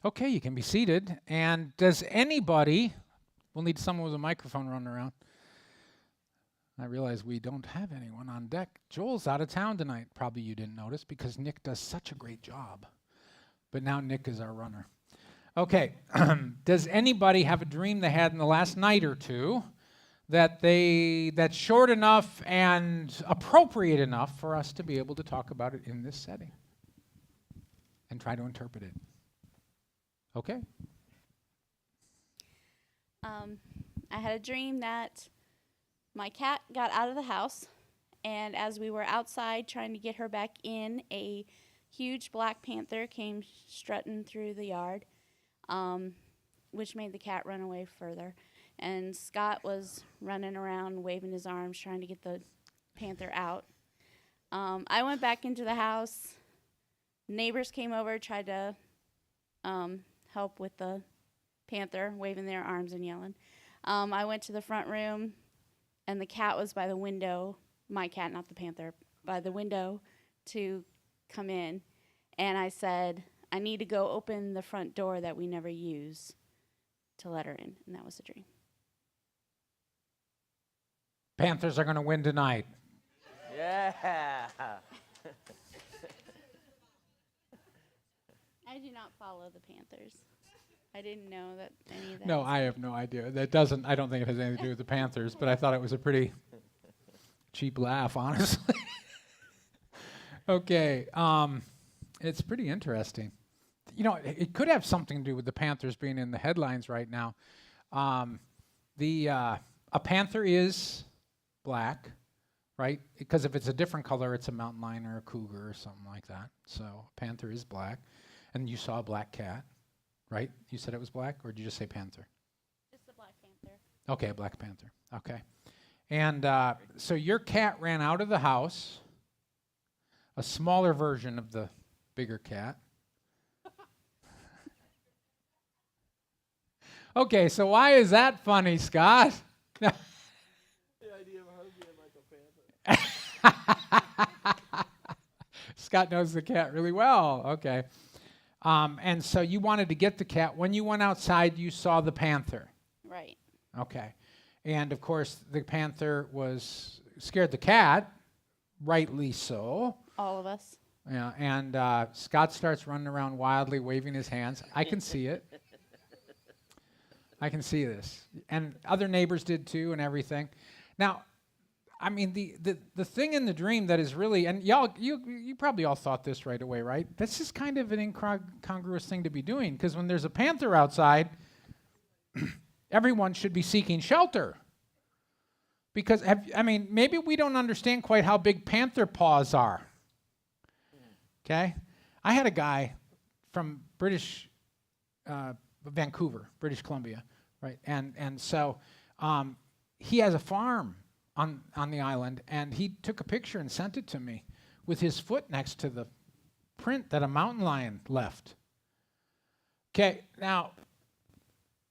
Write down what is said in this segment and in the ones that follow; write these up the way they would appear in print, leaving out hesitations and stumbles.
Okay, you can be seated. And does anybody, we'll need someone with a microphone running around. I realize we don't have anyone on deck. Joel's out of town tonight. Probably you didn't notice because Nick does such a great job. But now Nick is our runner. Okay, does anybody have a dream they had in the last night or two that's short enough and appropriate enough for us to be able to talk about it in this setting and try to interpret it? Okay. I had a dream that my cat got out of the house, and as we were outside trying to get her back in, a huge black panther came strutting through the yard, which made the cat run away further. And Scott was running around waving his arms trying to get the panther out. I went back into the house. Neighbors came over, tried to help with the panther, waving their arms and yelling. I went to the front room, and the cat was by the window, my cat, not the panther, by the window to come in. And I said, I need to go open the front door that we never use to let her in. And that was the dream. Panthers are going to win tonight. Yeah. I do not follow the Panthers. I didn't know that any of that. No, I have no idea. I don't think it has anything to do with the Panthers, but I thought it was a pretty cheap laugh, honestly. Okay, it's pretty interesting. You know, it could have something to do with the Panthers being in the headlines right now. A panther is black, right? Because if it's a different color, it's a mountain lion or a cougar or something like that. So a panther is black. And you saw a black cat, right? You said it was black, or did you just say panther? Just a black panther. Okay, a black panther. Okay. And so your cat ran out of the house, a smaller version of the bigger cat. Okay, so why is that funny, Scott? The idea of her being like a panther. Scott knows the cat really well. Okay. And so you wanted to get the cat. When you went outside, you saw the panther. Right. Okay. And, of course, the panther scared the cat, rightly so. All of us. Yeah. And Scott starts running around wildly, waving his hands. I can see it. I can see this. And other neighbors did, too, and everything. Now, I mean, the thing in the dream that is really, and you probably all thought this right away, right? This is kind of an incongruous thing to be doing, because when there's a panther outside, everyone should be seeking shelter. Because, maybe we don't understand quite how big panther paws are. Okay? I had a guy from Vancouver, British Columbia, right? And so he has a farm on the island, and he took a picture and sent it to me with his foot next to the print that a mountain lion left. Okay, now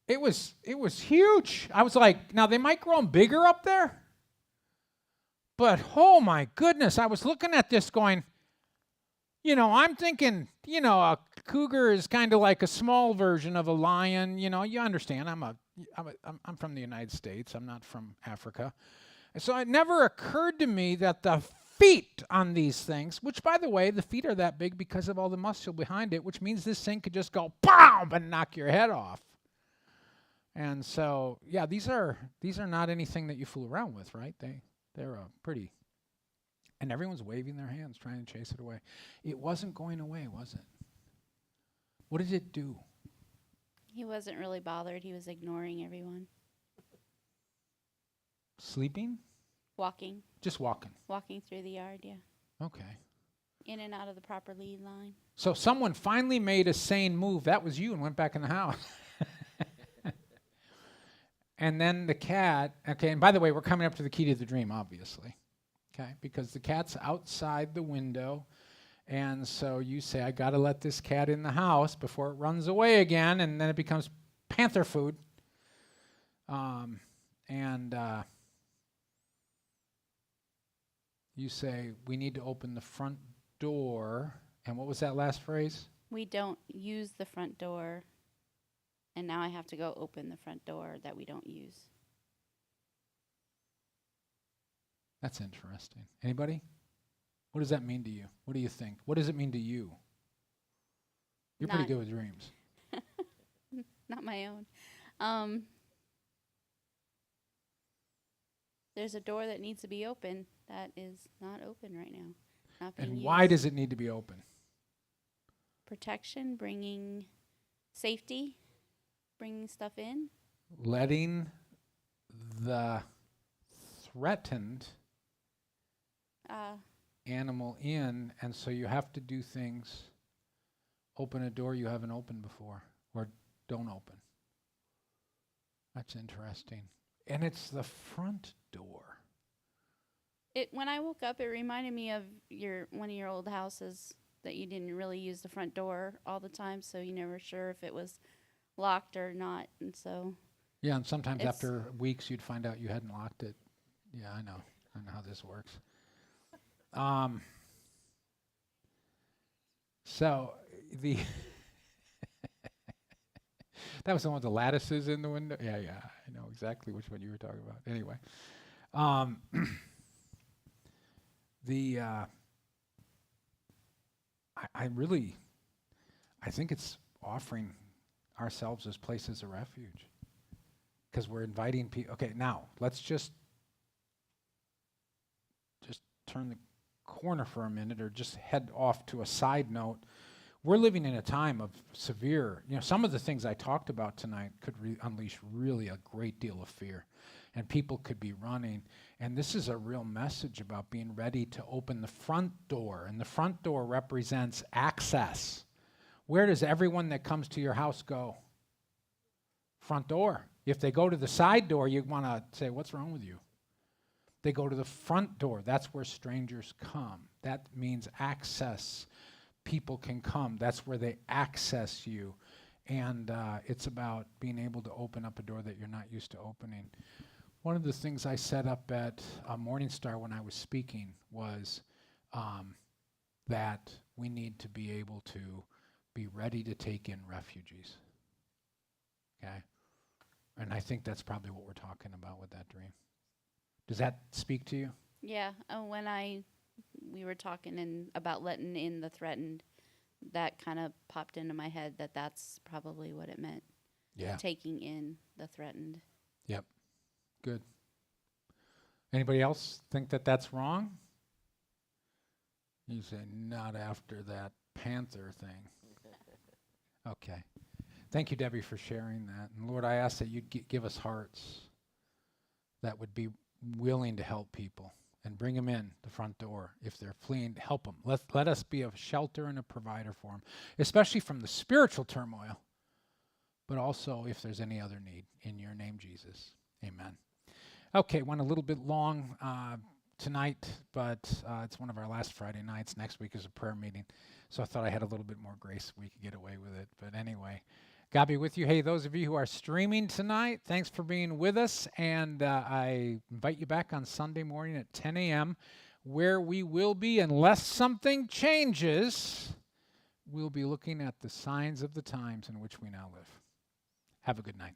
it was huge. I was like, now they might grow bigger up there, but oh my goodness, I was looking at this going, I'm thinking, a cougar is kind of like a small version of a lion. You understand. I'm from the United States. I'm not from Africa. So it never occurred to me that the feet on these things, which, by the way, the feet are that big because of all the muscle behind it, which means this thing could just go BOOM and knock your head off. And so, yeah, these are not anything that you fool around with, right? They're pretty. And everyone's waving their hands trying to chase it away. It wasn't going away, was it? What did it do? He wasn't really bothered. He was ignoring everyone. Sleeping? Walking. Just walking. Walking through the yard, yeah. Okay. In and out of the proper lead line. So someone finally made a sane move. That was you, and went back in the house. And then the cat, okay, and by the way, we're coming up to the key to the dream, obviously. Okay, because the cat's outside the window, and so you say, I got to let this cat in the house before it runs away again, and then it becomes panther food. You say, we need to open the front door. And what was that last phrase? we don't use the front door, and now I have to go open the front door that we don't use. That's interesting. Anybody? What does that mean to you? What do you think? What does it mean to you? You're pretty Not- good with dreams. Not my own. There's a door that needs to be open that is not open right now. Not being And used. why does it need to be open? Protection, bringing safety, bringing stuff in. Letting the threatened animal in, and so you have to do things, open a door you haven't opened before, or don't open. That's interesting. And it's the front door. When I woke up, it reminded me of one of your old houses that you didn't really use the front door all the time, so you never sure if it was locked or not, and so. Yeah, and sometimes It's- after weeks you'd find out you hadn't locked it. Yeah, I know. I know how this works. So the that was the one with the lattices in the window. Yeah, I know exactly which one you were talking about. Anyway, I think it's offering ourselves as places of refuge, because we're inviting people. Okay, now let's just turn the corner for a minute, or just head off to a side note. We're living in a time of severe, some of the things I talked about tonight could unleash really a great deal of fear, and people could be running. And this is a real message about being ready to open the front door, and the front door represents access. Where does everyone that comes to your house go? Front door. If they go to the side door, you want to say, what's wrong with you? They go to the front door. That's where strangers come. That means access. People can come. That's where they access you. And it's about being able to open up a door that you're not used to opening. One of the things I set up at MorningStar when I was speaking was that we need to be able to be ready to take in refugees. Okay? And I think that's probably what we're talking about with that dream. Does that speak to you? Yeah, when we were talking about letting in the threatened, that kind of popped into my head that's probably what it meant. Yeah. Taking in the threatened. Yep. Good. Anybody else think that that's wrong? You say, not after that Panther thing. Okay. Thank you, Debbie, for sharing that. And Lord, I ask that you'd give us hearts that would be willing to help people and bring them in the front door. If they're fleeing, help them. Let us be a shelter and a provider for them, especially from the spiritual turmoil, but also if there's any other need. In your name, Jesus. Amen. Okay, went a little bit long tonight, but it's one of our last Friday nights. Next week is a prayer meeting, so I thought I had a little bit more grace. We could get away with it. But anyway, God be with you. Hey, those of you who are streaming tonight, thanks for being with us. And I invite you back on Sunday morning at 10 a.m., where we will be, unless something changes, we'll be looking at the signs of the times in which we now live. Have a good night.